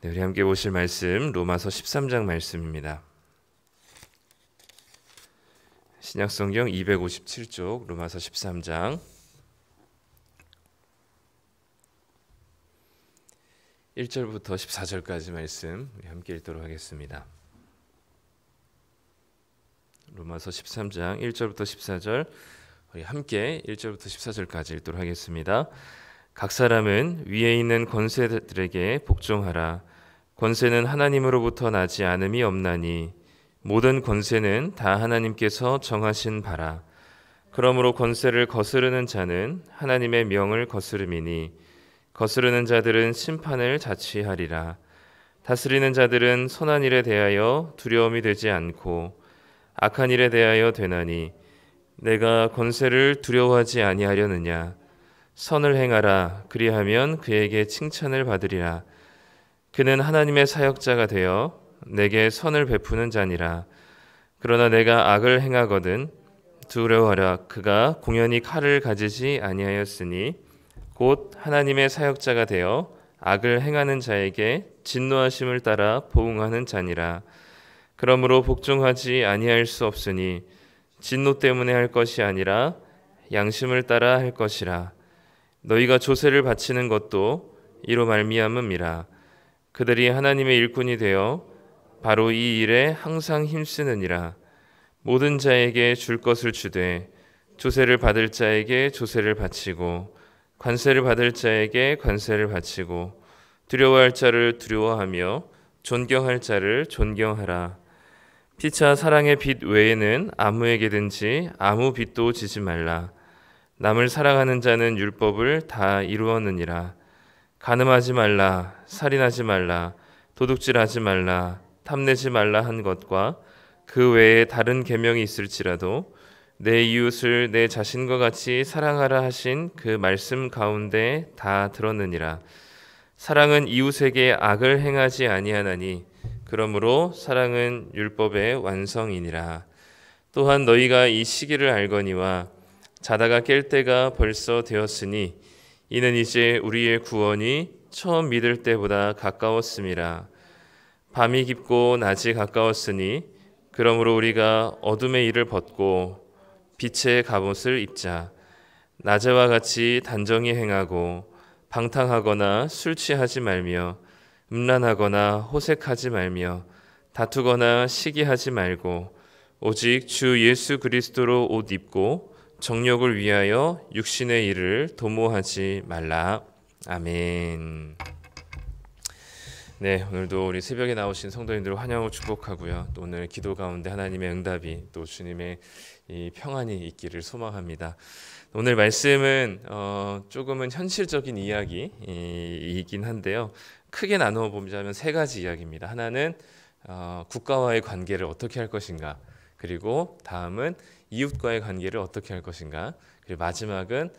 네, 우리 함께 보실 말씀 로마서 13장 말씀입니다. 신약성경 257쪽 로마서 13장 1절부터 14절까지 말씀 우리 함께 읽도록 하겠습니다. 로마서 13장 1절부터 14절 우리 함께 1절부터 14절까지 읽도록 하겠습니다. 각 사람은 위에 있는 권세들에게 복종하라. 권세는 하나님으로부터 나지 않음이 없나니 모든 권세는 다 하나님께서 정하신 바라. 그러므로 권세를 거스르는 자는 하나님의 명을 거스름이니 거스르는 자들은 심판을 자취하리라. 다스리는 자들은 선한 일에 대하여 두려움이 되지 않고 악한 일에 대하여 되나니 내가 권세를 두려워하지 아니하려느냐. 선을 행하라. 그리하면 그에게 칭찬을 받으리라. 그는 하나님의 사역자가 되어 내게 선을 베푸는 자니라. 그러나 내가 악을 행하거든 두려워하라. 그가 공연히 칼을 가지지 아니하였으니 곧 하나님의 사역자가 되어 악을 행하는 자에게 진노하심을 따라 보응하는 자니라. 그러므로 복종하지 아니할 수 없으니 진노 때문에 할 것이 아니라 양심을 따라 할 것이라. 너희가 조세를 바치는 것도 이로 말미암음이라. 그들이 하나님의 일꾼이 되어 바로 이 일에 항상 힘쓰느니라. 모든 자에게 줄 것을 주되 조세를 받을 자에게 조세를 바치고 관세를 받을 자에게 관세를 바치고 두려워할 자를 두려워하며 존경할 자를 존경하라. 피차 사랑의 빚 외에는 아무에게든지 아무 빚도 지지 말라. 남을 사랑하는 자는 율법을 다 이루었느니라. 간음하지 말라, 살인하지 말라, 도둑질하지 말라, 탐내지 말라 한 것과 그 외에 다른 계명이 있을지라도 내 이웃을 내 자신과 같이 사랑하라 하신 그 말씀 가운데 다 들었느니라. 사랑은 이웃에게 악을 행하지 아니하나니 그러므로 사랑은 율법의 완성이니라. 또한 너희가 이 시기를 알거니와 자다가 깰 때가 벌써 되었으니 이는 이제 우리의 구원이 처음 믿을 때보다 가까웠음이라. 밤이 깊고 낮이 가까웠으니 그러므로 우리가 어둠의 일을 벗고 빛의 갑옷을 입자. 낮에와 같이 단정히 행하고 방탕하거나 술 취하지 말며 음란하거나 호색하지 말며 다투거나 시기하지 말고 오직 주 예수 그리스도로 옷 입고 정욕을 위하여 육신의 일을 도모하지 말라. 아멘. 네, 오늘도 우리 새벽에 나오신 성도님들을 환영하고 축복하고요. 또 오늘 기도 가운데 하나님의 응답이 또 주님의 이 평안이 있기를 소망합니다. 오늘 말씀은 조금은 현실적인 이야기이긴 한데요. 크게 나누어 보자면 세 가지 이야기입니다. 하나는 국가와의 관계를 어떻게 할 것인가, 그리고 다음은 이웃과의 관계를 어떻게 할 것인가, 그리고 마지막은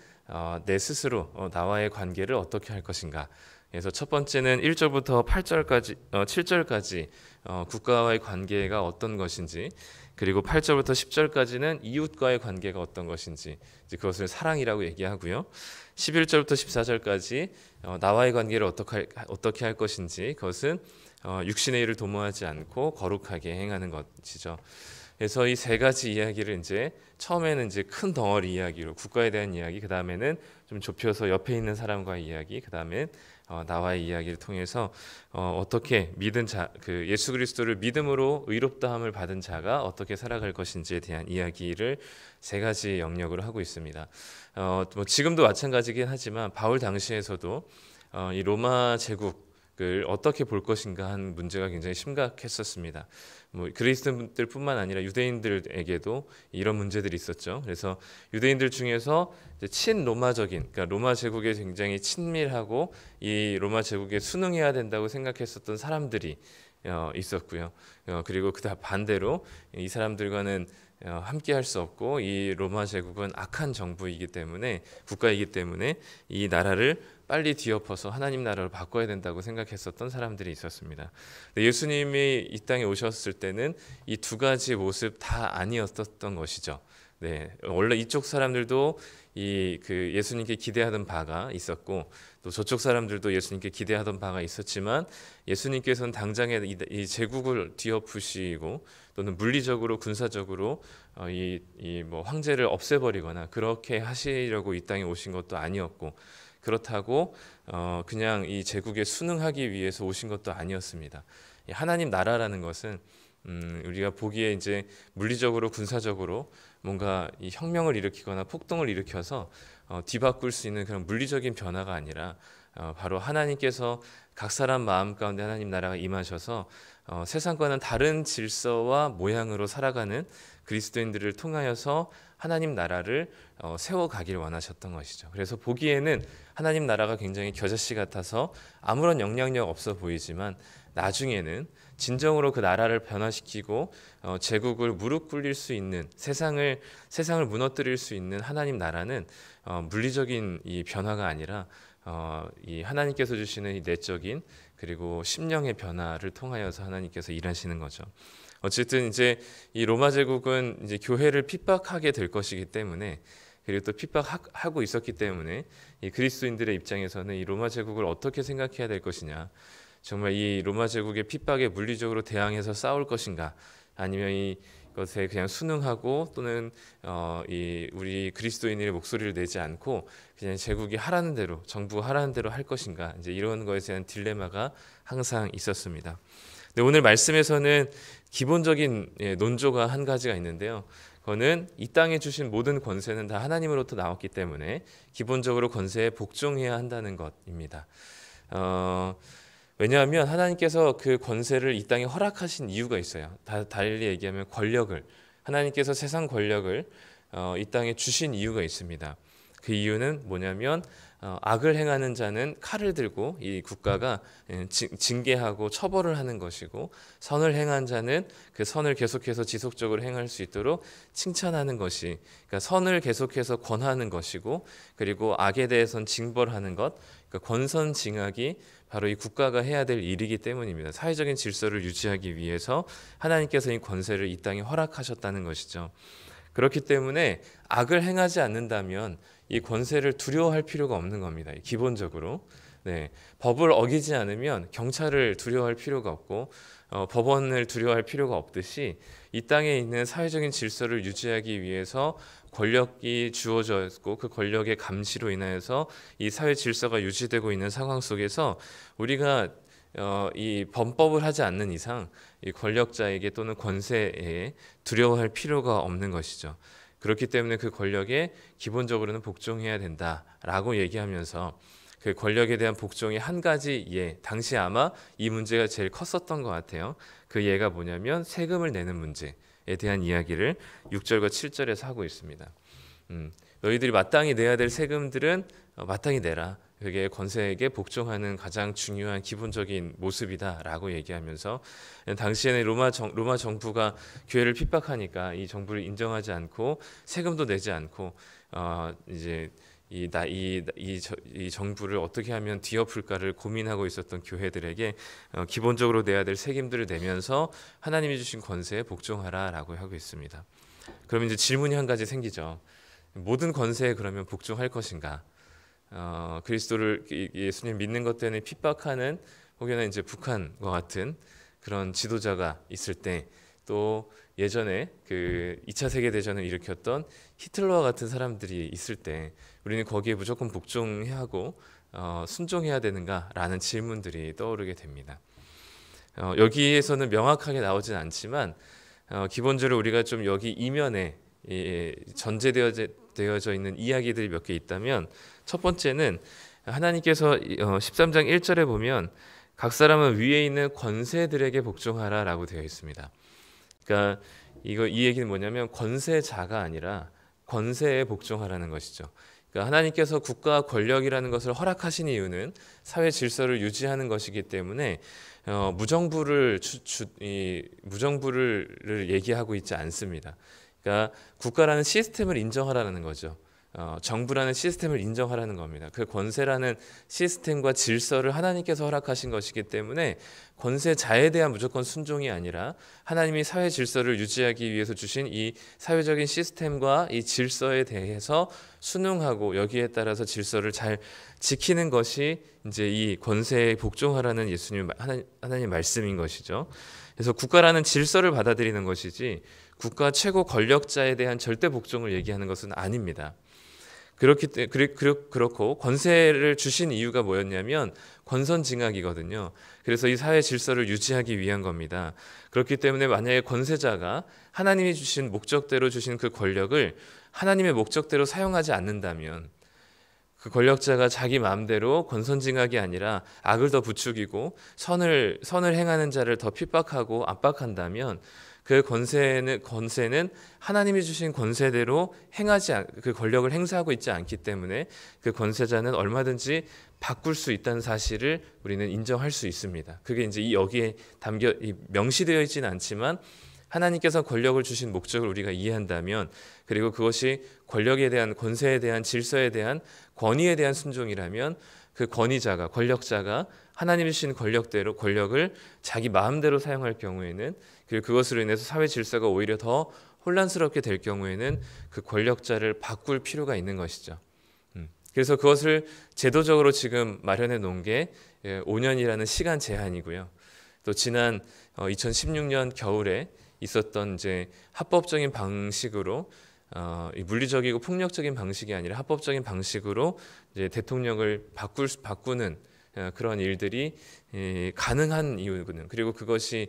내 스스로 나와의 관계를 어떻게 할 것인가. 그래서 첫 번째는 1절부터 8절까지 7절까지 국가와의 관계가 어떤 것인지, 그리고 8절부터 10절까지는 이웃과의 관계가 어떤 것인지, 이제 그것을 사랑이라고 얘기하고요. 11절부터 14절까지 나와의 관계를 어떻게 할 것인지, 그것은 육신의 일을 도모하지 않고 거룩하게 행하는 것이죠. 그래서 이 세 가지 이야기를 이제 처음에는 이제 큰 덩어리 이야기로 국가에 대한 이야기, 그 다음에는 좀 좁혀서 옆에 있는 사람과의 이야기, 그 다음에 나와의 이야기를 통해서 어떻게 믿은 자, 그 예수 그리스도를 믿음으로 의롭다함을 받은 자가 어떻게 살아갈 것인지에 대한 이야기를 세 가지 영역으로 하고 있습니다. 뭐 지금도 마찬가지긴 하지만 바울 당시에서도 이 로마 제국을 어떻게 볼 것인가 한 문제가 굉장히 심각했었습니다. 뭐 그리스도인들뿐만 아니라 유대인들에게도 이런 문제들이 있었죠. 그래서 유대인들 중에서 친로마적인, 그러니까 로마 제국에 굉장히 친밀하고 이 로마 제국에 순응해야 된다고 생각했었던 사람들이 있었고요. 그리고 그 반대로 이 사람들과는 함께 할 수 없고 이 로마 제국은 악한 정부이기 때문에, 국가이기 때문에 이 나라를 빨리 뒤엎어서 하나님 나라로 바꿔야 된다고 생각했었던 사람들이 있었습니다. 예수님이 이 땅에 오셨을 때는 이 두 가지 모습 다 아니었던 것이죠. 네, 원래 이쪽 사람들도 그 예수님께 기대하던 바가 있었고, 또 저쪽 사람들도 예수님께 기대하던 바가 있었지만 예수님께서는 당장에 이 제국을 뒤엎으시고 또는 물리적으로 군사적으로 뭐 황제를 없애버리거나 그렇게 하시려고 이 땅에 오신 것도 아니었고, 그렇다고 그냥 이 제국에 순응하기 위해서 오신 것도 아니었습니다. 하나님 나라라는 것은 우리가 보기에 이제 물리적으로 군사적으로 뭔가 이 혁명을 일으키거나 폭동을 일으켜서 뒤바꿀 수 있는 그런 물리적인 변화가 아니라 바로 하나님께서 각 사람 마음 가운데 하나님 나라가 임하셔서 세상과는 다른 질서와 모양으로 살아가는 그리스도인들을 통하여서 하나님 나라를 세워가길 원하셨던 것이죠. 그래서 보기에는 하나님 나라가 굉장히 겨자씨 같아서 아무런 영향력 없어 보이지만 나중에는 진정으로 그 나라를 변화시키고 제국을 무릎 꿇릴 수 있는 세상을 무너뜨릴 수 있는 하나님 나라는 물리적인 이 변화가 아니라 이 하나님께서 주시는 이 내적인 그리고 심령의 변화를 통하여서 하나님께서 일하시는 거죠. 어쨌든 이제 이 로마 제국은 이제 교회를 핍박하게 될 것이기 때문에, 그리고 또 핍박하고 있었기 때문에 이 그리스도인들의 입장에서는 이 로마 제국을 어떻게 생각해야 될 것이냐, 정말 이 로마 제국의 핍박에 물리적으로 대항해서 싸울 것인가, 아니면 이것에 그냥 순응하고 또는 이 우리 그리스도인의 목소리를 내지 않고 그냥 제국이 하라는 대로, 정부가 하라는 대로 할 것인가, 이제 이런 것에 대한 딜레마가 항상 있었습니다. 근데 오늘 말씀에서는 기본적인 논조가 한 가지가 있는데요. 그거는 이 땅에 주신 모든 권세는 다 하나님으로부터 나왔기 때문에 기본적으로 권세에 복종해야 한다는 것입니다. 왜냐하면 하나님께서 그 권세를 이 땅에 허락하신 이유가 있어요. 달리 얘기하면 권력을, 하나님께서 세상 권력을 이 땅에 주신 이유가 있습니다. 그 이유는 뭐냐면 악을 행하는 자는 칼을 들고 이 국가가 징계하고 처벌을 하는 것이고, 선을 행한 자는 그 선을 계속해서 지속적으로 행할 수 있도록 칭찬하는 것이, 그러니까 선을 계속해서 권하는 것이고, 그리고 악에 대해서는 징벌하는 것, 그러니까 권선징악이 바로 이 국가가 해야 될 일이기 때문입니다. 사회적인 질서를 유지하기 위해서 하나님께서 이 권세를 이 땅에 허락하셨다는 것이죠. 그렇기 때문에 악을 행하지 않는다면 이 권세를 두려워할 필요가 없는 겁니다. 기본적으로. 법을 어기지 않으면 경찰을 두려워할 필요가 없고 법원을 두려워할 필요가 없듯이 이 땅에 있는 사회적인 질서를 유지하기 위해서 권력이 주어졌고 그 권력의 감시로 인하여서 이 사회 질서가 유지되고 있는 상황 속에서 우리가 이 범법을 하지 않는 이상 이 권력자에게 또는 권세에 두려워할 필요가 없는 것이죠. 그렇기 때문에 그 권력에 기본적으로는 복종해야 된다라고 얘기하면서 그 권력에 대한 복종의 한 가지 예, 당시 아마 이 문제가 제일 컸었던 것 같아요. 그 예가 뭐냐면 세금을 내는 문제에 대한 이야기를 6절과 7절에서 하고 있습니다. 너희들이 마땅히 내야 될 세금들은 마땅히 내라. 그게 권세에게 복종하는 가장 중요한 기본적인 모습이다라고 얘기하면서, 당시에는 로마 정부가 교회를 핍박하니까 이 정부를 인정하지 않고 세금도 내지 않고 이제 이 정부를 어떻게 하면 뒤엎을까를 고민하고 있었던 교회들에게 기본적으로 내야 될 세금들을 내면서 하나님이 주신 권세에 복종하라라고 하고 있습니다. 그러면 이제 질문이 한 가지 생기죠. 모든 권세에 그러면 복종할 것인가? 그리스도를 예수님 믿는 것 때문에 핍박하는 혹여나 이제 북한과 같은 그런 지도자가 있을 때, 또 예전에 그 2차 세계 대전을 일으켰던 히틀러와 같은 사람들이 있을 때 우리는 거기에 무조건 복종해야 하고 순종해야 되는가라는 질문들이 떠오르게 됩니다. 여기에서는 명확하게 나오진 않지만 기본적으로 우리가 좀 여기 이면에 전제되어져 있는 이야기들이 몇 개 있다면, 첫 번째는 하나님께서 13장 1절에 보면 각 사람은 위에 있는 권세들에게 복종하라라고 되어 있습니다. 그러니까 이 얘기는 뭐냐면 권세자가 아니라 권세에 복종하라는 것이죠. 그러니까 하나님께서 국가 권력이라는 것을 허락하신 이유는 사회 질서를 유지하는 것이기 때문에 무정부를 얘기하고 있지 않습니다. 그러니까 국가라는 시스템을 인정하라는 거죠. 정부라는 시스템을 인정하라는 겁니다. 그 권세라는 시스템과 질서를 하나님께서 허락하신 것이기 때문에 권세자에 대한 무조건 순종이 아니라 하나님이 사회 질서를 유지하기 위해서 주신 이 사회적인 시스템과 이 질서에 대해서 순응하고 여기에 따라서 질서를 잘 지키는 것이 이제 이 권세에 복종하라는 예수님 하나님 말씀인 것이죠. 그래서 국가라는 질서를 받아들이는 것이지 국가 최고 권력자에 대한 절대 복종을 얘기하는 것은 아닙니다. 그렇고 권세를 주신 이유가 뭐였냐면 권선징악이거든요. 그래서 이 사회 질서를 유지하기 위한 겁니다. 그렇기 때문에 만약에 권세자가 하나님이 주신 목적대로 주신 그 권력을 하나님의 목적대로 사용하지 않는다면, 그 권력자가 자기 마음대로 권선징악이 아니라 악을 더 부추기고 선을 행하는 자를 더 핍박하고 압박한다면 그 권세는 하나님이 주신 권세대로 그 권력을 행사하고 있지 않기 때문에 그 권세자는 얼마든지 바꿀 수 있다는 사실을 우리는 인정할 수 있습니다. 그게 이제 여기에 명시되어 있지는 않지만 하나님께서 권력을 주신 목적을 우리가 이해한다면, 그리고 그것이 권력에 대한, 권세에 대한, 질서에 대한, 권위에 대한 순종이라면 그 권력자가 하나님이 주신 권력대로 권력을 자기 마음대로 사용할 경우에는, 그리고 그것으로 인해서 사회 질서가 오히려 더 혼란스럽게 될 경우에는 그 권력자를 바꿀 필요가 있는 것이죠. 그래서 그것을 제도적으로 지금 마련해 놓은 게 5년이라는 시간 제한이고요. 또 지난 2016년 겨울에 있었던 이제 합법적인 방식으로 물리적이고 폭력적인 방식이 아니라 합법적인 방식으로 이제 대통령을 바꾸는 그런 일들이 가능한 이유는, 그리고 그것이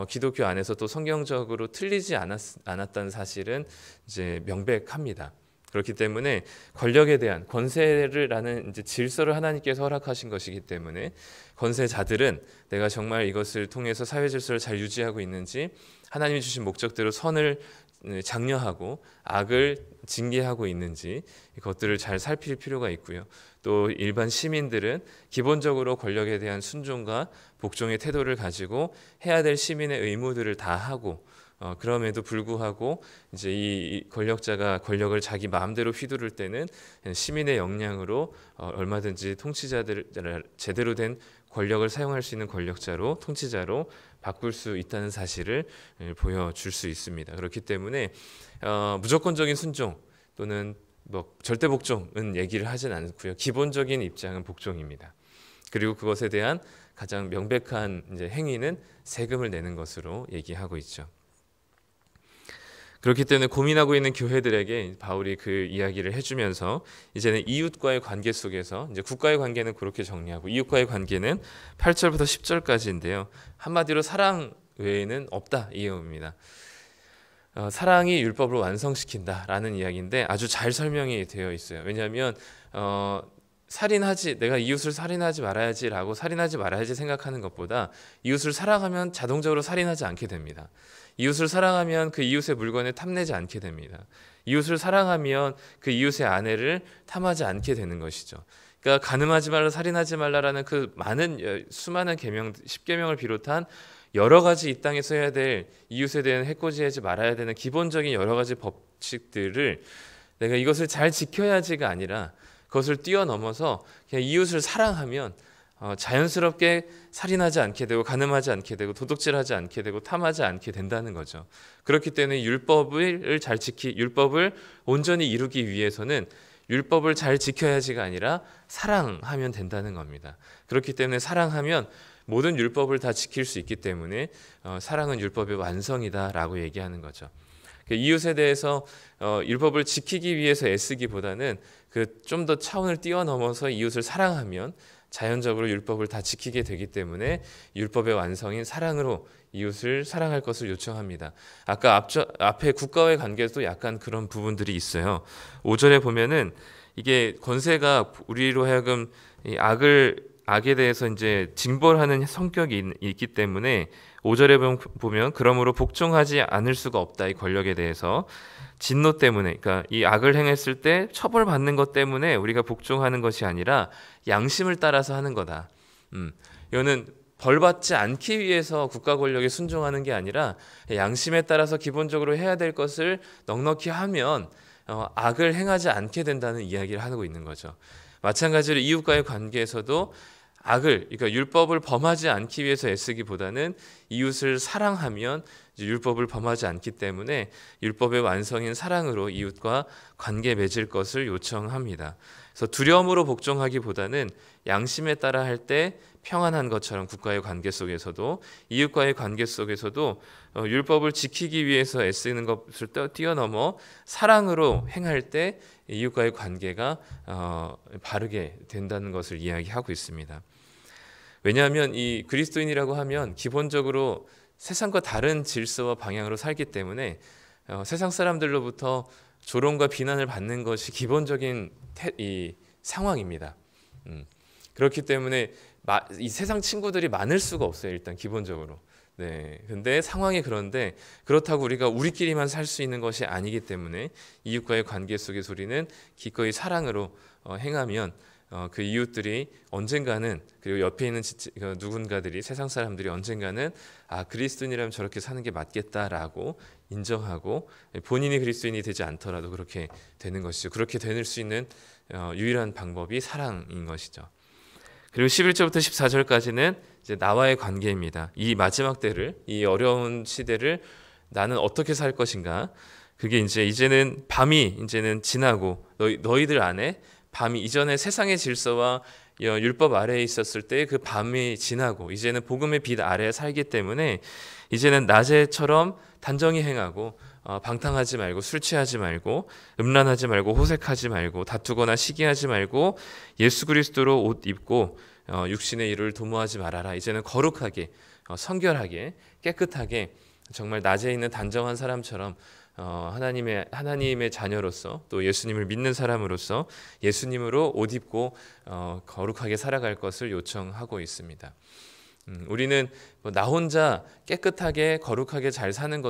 기독교 안에서 또 성경적으로 틀리지 않았다는 사실은 이제 명백합니다. 그렇기 때문에 권력에 대한 권세라는 이제 질서를 하나님께서 허락하신 것이기 때문에 권세자들은 내가 정말 이것을 통해서 사회 질서를 잘 유지하고 있는지, 하나님이 주신 목적대로 선을 장려하고 악을 징계하고 있는지 이것들을 잘 살필 필요가 있고요. 또 일반 시민들은 기본적으로 권력에 대한 순종과 복종의 태도를 가지고 해야 될 시민의 의무들을 다 하고, 그럼에도 불구하고 이제 이 권력자가 권력을 자기 마음대로 휘두를 때는 시민의 역량으로 얼마든지 통치자들을 제대로 된 권력을 사용할 수 있는 권력자로, 통치자로 바꿀 수 있다는 사실을 보여줄 수 있습니다. 그렇기 때문에 무조건적인 순종 또는 절대 복종은 얘기를 하진 않고요. 기본적인 입장은 복종입니다. 그리고 그것에 대한 가장 명백한 이제 행위는 세금을 내는 것으로 얘기하고 있죠. 그렇기 때문에 고민하고 있는 교회들에게 바울이 그 이야기를 해주면서 이제는 이웃과의 관계 속에서, 이제 국가의 관계는 그렇게 정리하고 이웃과의 관계는 8절부터 10절까지인데요. 한마디로 사랑 외에는 없다 이 내용입니다. 사랑이 율법을 완성시킨다라는 이야기인데 아주 잘 설명이 되어 있어요. 왜냐하면 내가 이웃을 살인하지 말아야지라고 살인하지 말아야지 생각하는 것보다 이웃을 사랑하면 자동적으로 살인하지 않게 됩니다. 이웃을 사랑하면 그 이웃의 물건을 탐내지 않게 됩니다. 이웃을 사랑하면 그 이웃의 아내를 탐하지 않게 되는 것이죠. 그러니까 간음하지 말라, 살인하지 말라라는 그 수많은 계명, 10계명을 비롯한 여러 가지 이 땅에서 해야 될, 이웃에 대한 해코지하지 말아야 되는 기본적인 여러 가지 법칙들을 내가 이것을 잘 지켜야지가 아니라 그것을 뛰어넘어서 그냥 이웃을 사랑하면 자연스럽게 살인하지 않게 되고 간음하지 않게 되고 도둑질하지 않게 되고 탐하지 않게 된다는 거죠. 그렇기 때문에 율법을 온전히 이루기 위해서는 율법을 잘 지켜야지가 아니라 사랑하면 된다는 겁니다. 그렇기 때문에 사랑하면 모든 율법을 다 지킬 수 있기 때문에 사랑은 율법의 완성이다라고 얘기하는 거죠. 이웃에 대해서 율법을 지키기 위해서 애쓰기보다는 좀 더 차원을 뛰어넘어서 이웃을 사랑하면 자연적으로 율법을 다 지키게 되기 때문에 율법의 완성인 사랑으로 이웃을 사랑할 것을 요청합니다. 아까 앞에 국가와의 관계에도 약간 그런 부분들이 있어요. 5절에 보면은 이게 권세가 우리로 하여금 이 악에 대해서 이제 징벌하는 성격이 있기 때문에 5절에 보면 그러므로 복종하지 않을 수가 없다. 이 권력에 대해서 진노 때문에, 그러니까 이 악을 행했을 때 처벌받는 것 때문에 우리가 복종하는 것이 아니라 양심을 따라서 하는 거다. 이거는 벌받지 않기 위해서 국가 권력에 순종하는 게 아니라 양심에 따라서 기본적으로 해야 될 것을 넉넉히 하면 악을 행하지 않게 된다는 이야기를 하고 있는 거죠. 마찬가지로 이웃과의 관계에서도 악을, 그러니까 율법을 범하지 않기 위해서 애쓰기보다는 이웃을 사랑하면 율법을 범하지 않기 때문에 율법의 완성인 사랑으로 이웃과 관계 맺을 것을 요청합니다. 그래서 두려움으로 복종하기보다는 양심에 따라 할 때 평안한 것처럼 국가의 관계 속에서도 이웃과의 관계 속에서도 율법을 지키기 위해서 애쓰는 것을 뛰어넘어 사랑으로 행할 때 이웃과의 관계가 바르게 된다는 것을 이야기하고 있습니다. 왜냐하면 이 그리스도인이라고 하면 기본적으로 세상과 다른 질서와 방향으로 살기 때문에 세상 사람들로부터 조롱과 비난을 받는 것이 기본적인 이 상황입니다. 그렇기 때문에 이 세상 친구들이 많을 수가 없어요. 일단 기본적으로. 네. 근데 상황이 그런데 그렇다고 우리가 우리끼리만 살 수 있는 것이 아니기 때문에 이웃과의 관계 속에서 우리는 기꺼이 사랑으로 행하면 그 이웃들이 언젠가는, 그리고 옆에 있는 누군가들이, 세상 사람들이 언젠가는 그리스도인이라면 저렇게 사는 게 맞겠다라고 인정하고 본인이 그리스도인이 되지 않더라도 그렇게 되는 것이죠. 그렇게 될 수 있는 유일한 방법이 사랑인 것이죠. 그리고 11절부터 14절까지는 이제 나와의 관계입니다. 이 마지막 때를, 이 어려운 시대를 나는 어떻게 살 것인가? 그게 이제는 밤이 이제는 지나고 너희들 안에 밤이, 이전에 세상의 질서와 율법 아래에 있었을 때 그 밤이 지나고 이제는 복음의 빛 아래에 살기 때문에 이제는 낮에처럼 단정히 행하고 방탕하지 말고 술 취하지 말고 음란하지 말고 호색하지 말고 다투거나 시기하지 말고 예수 그리스도로 옷 입고 육신의 일을 도모하지 말아라. 이제는 거룩하게 성결하게 깨끗하게 정말 낮에 있는 단정한 사람처럼 하나님의 자녀로서 또 예수님을 믿는 사람으로서 예수님으로 옷 입고 거룩하게 살아갈 것을 요청하고 있습니다. 우리는 나 혼자 깨끗하게 거룩하게 잘 사는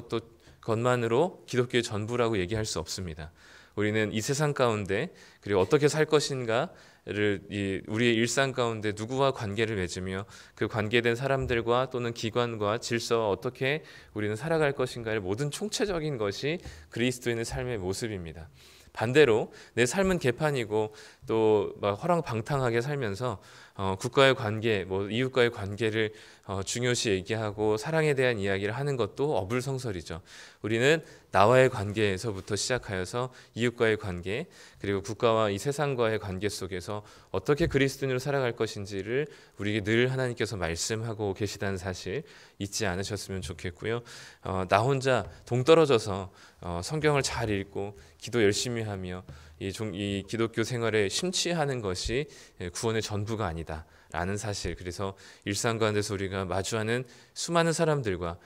것만으로 기독교의 전부라고 얘기할 수 없습니다. 우리는 이 세상 가운데 그리고 어떻게 살 것인가를 우리의 일상 가운데 누구와 관계를 맺으며 그 관계된 사람들과 또는 기관과 질서와 어떻게 우리는 살아갈 것인가를 모든 총체적인 것이 그리스도인의 삶의 모습입니다. 반대로 내 삶은 개판이고 또 막 허랑방탕하게 살면서 국가의 관계, 이웃과의 관계를 중요시 얘기하고 사랑에 대한 이야기를 하는 것도 어불성설이죠. 우리는 나와의 관계에서부터 시작하여서 이웃과의 관계, 그리고 국가와 이 세상과의 관계 속에서 어떻게 그리스도인으로 살아갈 것인지를 우리에게 늘 하나님께서 말씀하고 계시다는 사실 잊지 않으셨으면 좋겠고요. 나 혼자 동떨어져서 성경을 잘 읽고 기도 열심히 하며 이 기독교 생활에 심취하는 것이 구원의 전부가 아니다라는 사실. 그래서 일상 가운데서 우리가 마주하는 수많은 사람들과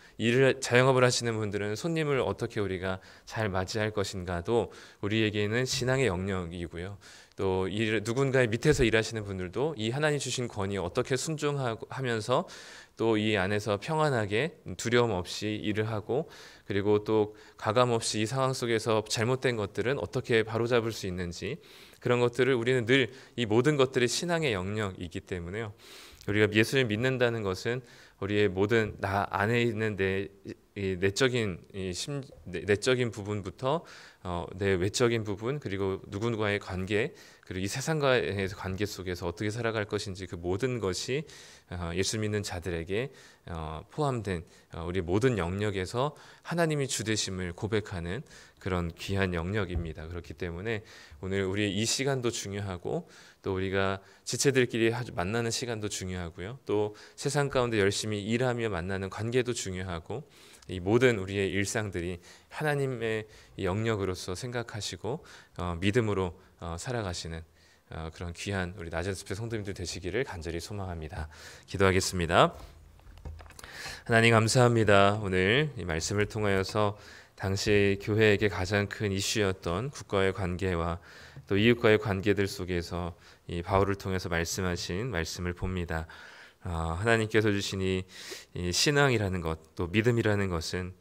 자영업을 하시는 분들은 손님을 어떻게 우리가 잘 맞이할 것인가도 우리에게는 신앙의 영역이고요. 또 누군가의 밑에서 일하시는 분들도 이 하나님 주신 권위에 어떻게 순종하면서 또 이 안에서 평안하게 두려움 없이 일을 하고, 그리고 또 가감 없이 이 상황 속에서 잘못된 것들은 어떻게 바로잡을 수 있는지, 그런 것들을 우리는 늘 이 모든 것들이 신앙의 영역이기 때문에요. 우리가 예수를 믿는다는 것은 우리의 모든 나 안에 있는 내적인 부분부터 내 외적인 부분, 그리고 누군가의 관계, 그리고 이 세상과의 관계 속에서 어떻게 살아갈 것인지 그 모든 것이 예수 믿는 자들에게 포함된 우리 모든 영역에서 하나님이 주되심을 고백하는 그런 귀한 영역입니다. 그렇기 때문에 오늘 우리의 이 시간도 중요하고, 또 우리가 지체들끼리 만나는 시간도 중요하고요. 또 세상 가운데 열심히 일하며 만나는 관계도 중요하고, 이 모든 우리의 일상들이 하나님의 영역으로서 생각하시고 믿음으로 살아가시는 그런 귀한 우리 낮은 숲의 성도님들 되시기를 간절히 소망합니다. 기도하겠습니다. 하나님 감사합니다. 오늘 이 말씀을 통하여서 당시 교회에게 가장 큰 이슈였던 국가의 관계와 또 이웃과의 관계들 속에서 이 바울을 통해서 말씀하신 말씀을 봅니다. 하나님께서 주신 이 신앙이라는 것, 또 믿음이라는 것은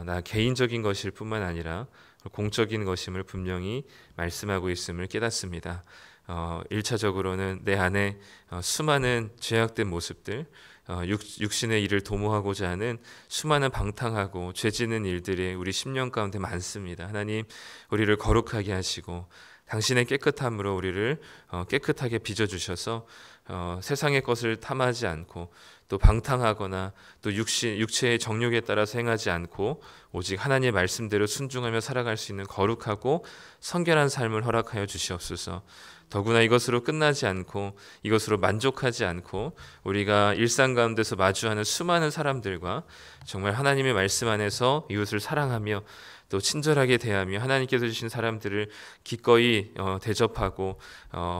나 개인적인 것일 뿐만 아니라 공적인 것임을 분명히 말씀하고 있음을 깨닫습니다. 1차적으로는 내 안에 수많은 죄악된 모습들, 육신의 일을 도모하고자 하는 수많은 방탕하고 죄 짓는 일들이 우리 심령 가운데 많습니다. 하나님, 우리를 거룩하게 하시고 당신의 깨끗함으로 우리를 깨끗하게 빚어주셔서 세상의 것을 탐하지 않고 또 방탕하거나 또 육체의 정욕에 따라서 행하지 않고 오직 하나님의 말씀대로 순종하며 살아갈 수 있는 거룩하고 성결한 삶을 허락하여 주시옵소서. 더구나 이것으로 끝나지 않고 이것으로 만족하지 않고 우리가 일상 가운데서 마주하는 수많은 사람들과 정말 하나님의 말씀 안에서 이웃을 사랑하며 또 친절하게 대하며 하나님께서 주신 사람들을 기꺼이 대접하고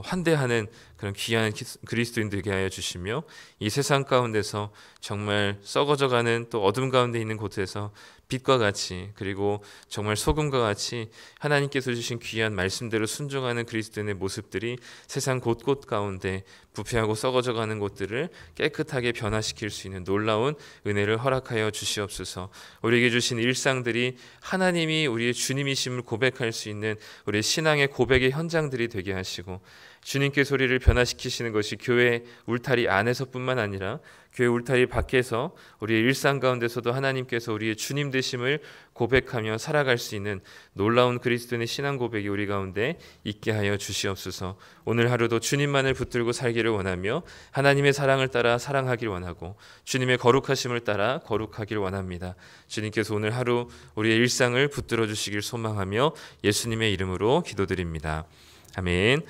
환대하는 그런 귀한 그리스도인 되게 하여 주시며 이 세상 가운데서 정말 썩어져가는 또 어둠 가운데 있는 곳에서 빛과 같이 그리고 정말 소금과 같이 하나님께서 주신 귀한 말씀대로 순종하는 그리스도인의 모습들이 세상 곳곳 가운데 부패하고 썩어져가는 곳들을 깨끗하게 변화시킬 수 있는 놀라운 은혜를 허락하여 주시옵소서. 우리에게 주신 일상들이 하나님이 우리의 주님이심을 고백할 수 있는 우리의 신앙의 고백의 현장들이 되게 하시고 주님께서 우리를 변화시키시는 것이 교회 울타리 안에서뿐만 아니라 교회 울타리 밖에서 우리의 일상 가운데서도 하나님께서 우리의 주님 되심을 고백하며 살아갈 수 있는 놀라운 그리스도인의 신앙 고백이 우리 가운데 있게 하여 주시옵소서. 오늘 하루도 주님만을 붙들고 살기를 원하며 하나님의 사랑을 따라 사랑하기를 원하고 주님의 거룩하심을 따라 거룩하기를 원합니다. 주님께서 오늘 하루 우리의 일상을 붙들어 주시길 소망하며 예수님의 이름으로 기도드립니다. 아멘.